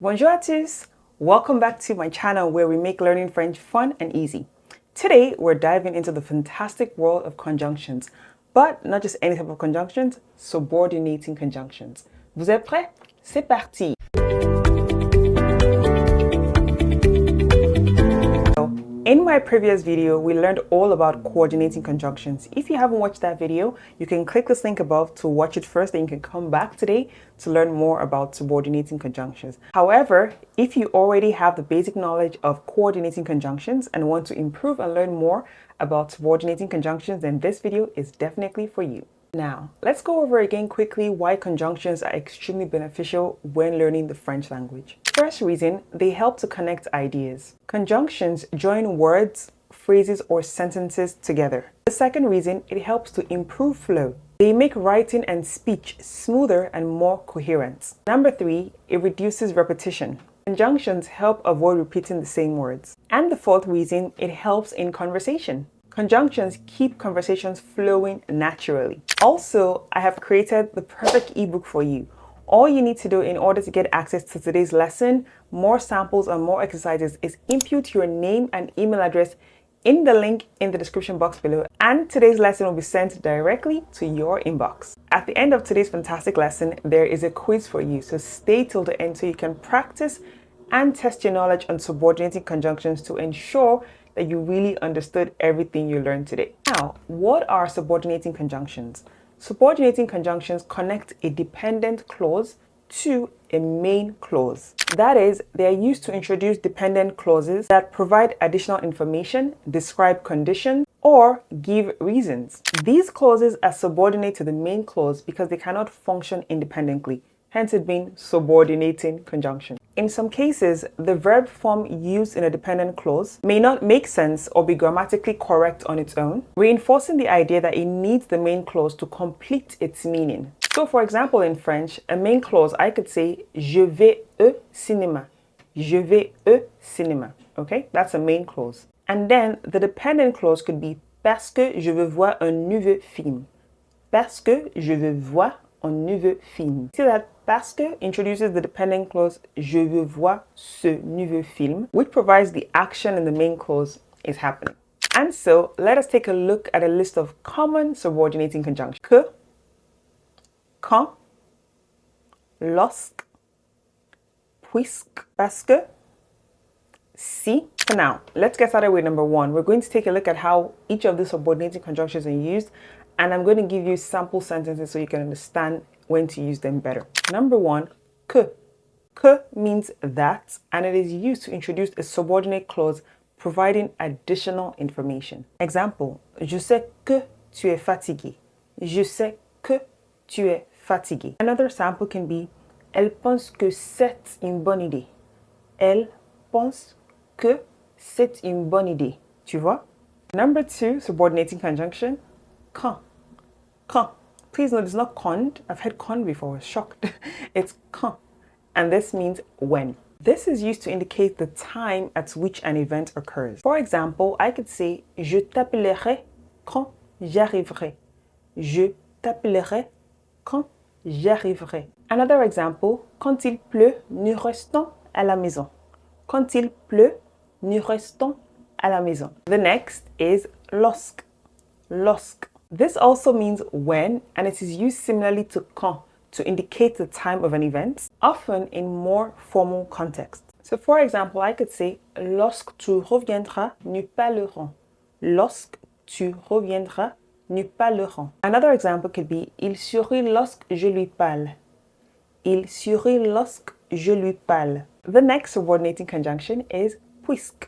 Bonjour à tous! Welcome back to my channel where we make learning French fun and easy. Today, we're diving into the fantastic world of conjunctions, but not just any type of conjunctions, subordinating conjunctions. Vous êtes prêts? C'est parti! In my previous video, we learned all about coordinating conjunctions. If you haven't watched that video, you can click this link above to watch it first, and you can come back today to learn more about subordinating conjunctions. However, if you already have the basic knowledge of coordinating conjunctions and want to improve and learn more about subordinating conjunctions, then this video is definitely for you. Now, let's go over again quickly why conjunctions are extremely beneficial when learning the French language. First reason, they help to connect ideas. Conjunctions join words, phrases, or sentences together. The second reason, it helps to improve flow. They make writing and speech smoother and more coherent. Number 3, it reduces repetition. Conjunctions help avoid repeating the same words. And the fourth reason, it helps in conversation. Conjunctions keep conversations flowing naturally. Also, I have created the perfect ebook for you. All you need to do in order to get access to today's lesson, more samples and more exercises is input your name and email address in the link in the description box below, and today's lesson will be sent directly to your inbox. At the end of today's fantastic lesson, there is a quiz for you, so stay till the end so you can practice and test your knowledge on subordinating conjunctions to ensure that you really understood everything you learned today. Now, what are subordinating conjunctions? Subordinating conjunctions connect a dependent clause to a main clause. That is, they are used to introduce dependent clauses that provide additional information, describe conditions, or give reasons. These clauses are subordinate to the main clause because they cannot function independently, hence it being subordinating conjunction. In some cases, the verb form used in a dependent clause may not make sense or be grammatically correct on its own, reinforcing the idea that it needs the main clause to complete its meaning. So for example, in French, a main clause, I could say, je vais au cinéma. Je vais au cinéma. Okay, that's a main clause. And then the dependent clause could be parce que je veux voir un nouveau film. Parce que je veux voir un nouveau film. See that parce que introduces the dependent clause je veux voir ce nouveau film, which provides the action in the main clause is happening. And so let us take a look at a list of common subordinating conjunctions. Que, quand, lorsque, puisque, parce que, si. For now, let's get started with number 1. We're going to take a look at how each of these subordinating conjunctions are used, and I'm going to give you sample sentences so you can understand when to use them better. Number 1, que. Que means that, and it is used to introduce a subordinate clause providing additional information. Example, je sais que tu es fatigué. Je sais que tu es fatigué. Another sample can be, elle pense que c'est une bonne idée. Elle pense que c'est une bonne idée. Tu vois? Number 2, subordinating conjunction, quand. Quand. Please note, it's not quand. I've heard quand before, I was shocked. It's quand. And this means when. This is used to indicate the time at which an event occurs. For example, I could say, je t'appellerai quand j'arriverai. Je t'appellerai quand j'arriverai. Another example, quand il pleut, nous restons à la maison. Quand il pleut, nous restons à la maison. The next is lorsque. Lorsque. This also means when, and it is used similarly to quand to indicate the time of an event, often in more formal context. So for example, I could say, lorsque tu reviendras, nous parlerons. Lorsque tu reviendras, nous parlerons. Another example could be, il sourit lorsque je lui parle. Il sourit lorsque je lui parle. The next subordinating conjunction is puisque.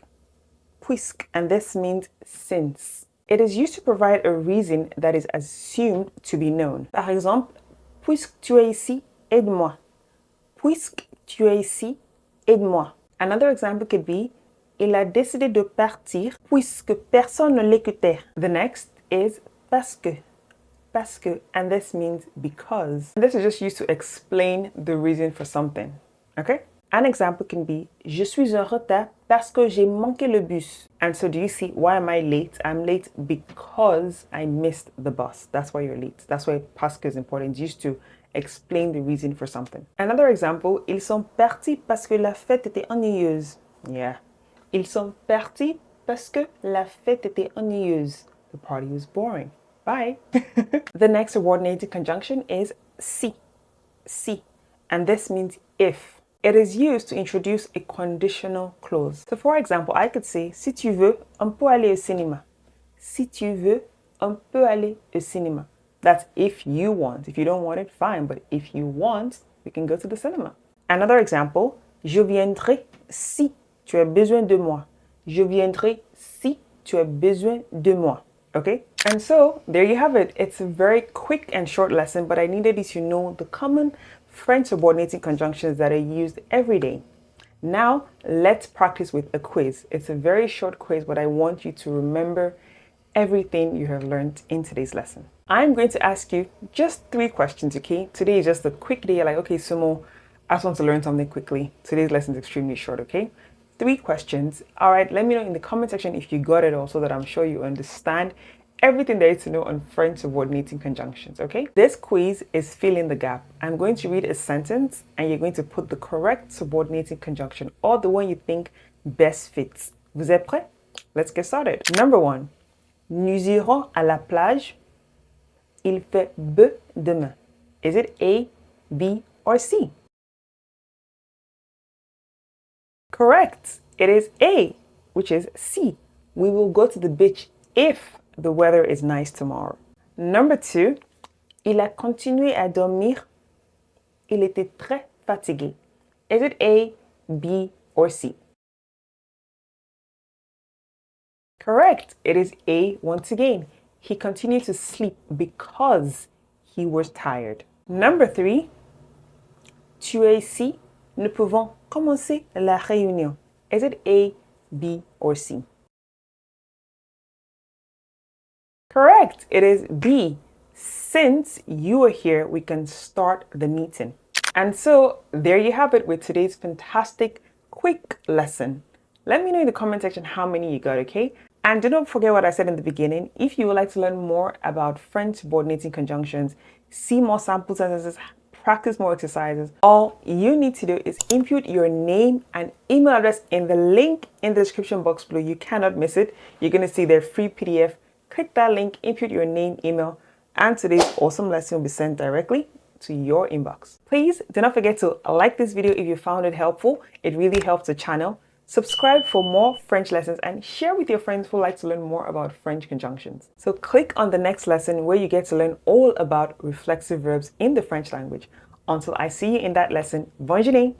Puisque, and this means since. It is used to provide a reason that is assumed to be known. Par exemple, puisque tu es ici, aide-moi. Puisque tu es ici, aide-moi. Another example could be, il a décidé de partir puisque personne ne l'écoutait. The next is parce que. Parce que, and this means because. And this is just used to explain the reason for something. Okay? An example can be, je suis en retard parce que j'ai manqué le bus. And so do you see, why am I late? I'm late because I missed the bus. That's why you're late. That's why parce que is important. It's used to explain the reason for something. Another example, ils sont partis parce que la fête était ennuyeuse. Yeah. Ils sont partis parce que la fête était ennuyeuse. The party was boring. Bye. The next subordinated conjunction is si. Si. And this means if. It is used to introduce a conditional clause. So for example, I could say, si tu veux, on peut aller au cinéma. Si tu veux, on peut aller au cinéma. That's if you want. If you don't want it, fine. But if you want, we can go to the cinema. Another example, je viendrai si tu as besoin de moi. Je viendrai si tu as besoin de moi. Okay? And so, there you have it. It's a very quick and short lesson, but I needed you to know the common French subordinating conjunctions that are used every day. Now, let's practice with a quiz. It's a very short quiz, but I want you to remember everything you have learned in today's lesson. I'm going to ask you just 3 questions, okay? Today is just a quick day. You're like, okay, Sumo, I just want to learn something quickly. Today's lesson is extremely short, okay? 3 questions. All right, let me know in the comment section if you got it all so that I'm sure you understand everything there is to know on French subordinating conjunctions, okay? This quiz is fill in the gap. I'm going to read a sentence and you're going to put the correct subordinating conjunction or the one you think best fits. Vous êtes prêts? Let's get started. Number 1. Nous irons à la plage. Il fait beau demain. Is it A, B, or C? Correct. It is A, which is C. We will go to the beach if the weather is nice tomorrow. Number 2, il a continué à dormir. Il était très fatigué. Is it A, B, or C? Correct. It is A once again. He continued to sleep because he was tired. Number 3, tu es ici. Nous pouvons commencer la réunion. Is it A, B, or C? Correct. It is B. Since you are here, we can start the meeting. And so there you have it with today's fantastic quick lesson. Let me know in the comment section how many you got, okay? And do not forget what I said in the beginning. If you would like to learn more about French subordinating conjunctions, see more sample sentences, practice more exercises, all you need to do is input your name and email address in the link in the description box below. You cannot miss it. You're going to see their free PDF. Click that link, input your name, email, and today's awesome lesson will be sent directly to your inbox. Please do not forget to like this video if you found it helpful. It really helps the channel. Subscribe for more French lessons and share with your friends who like to learn more about French conjunctions. So click on the next lesson where you get to learn all about reflexive verbs in the French language. Until I see you in that lesson, bonne journée!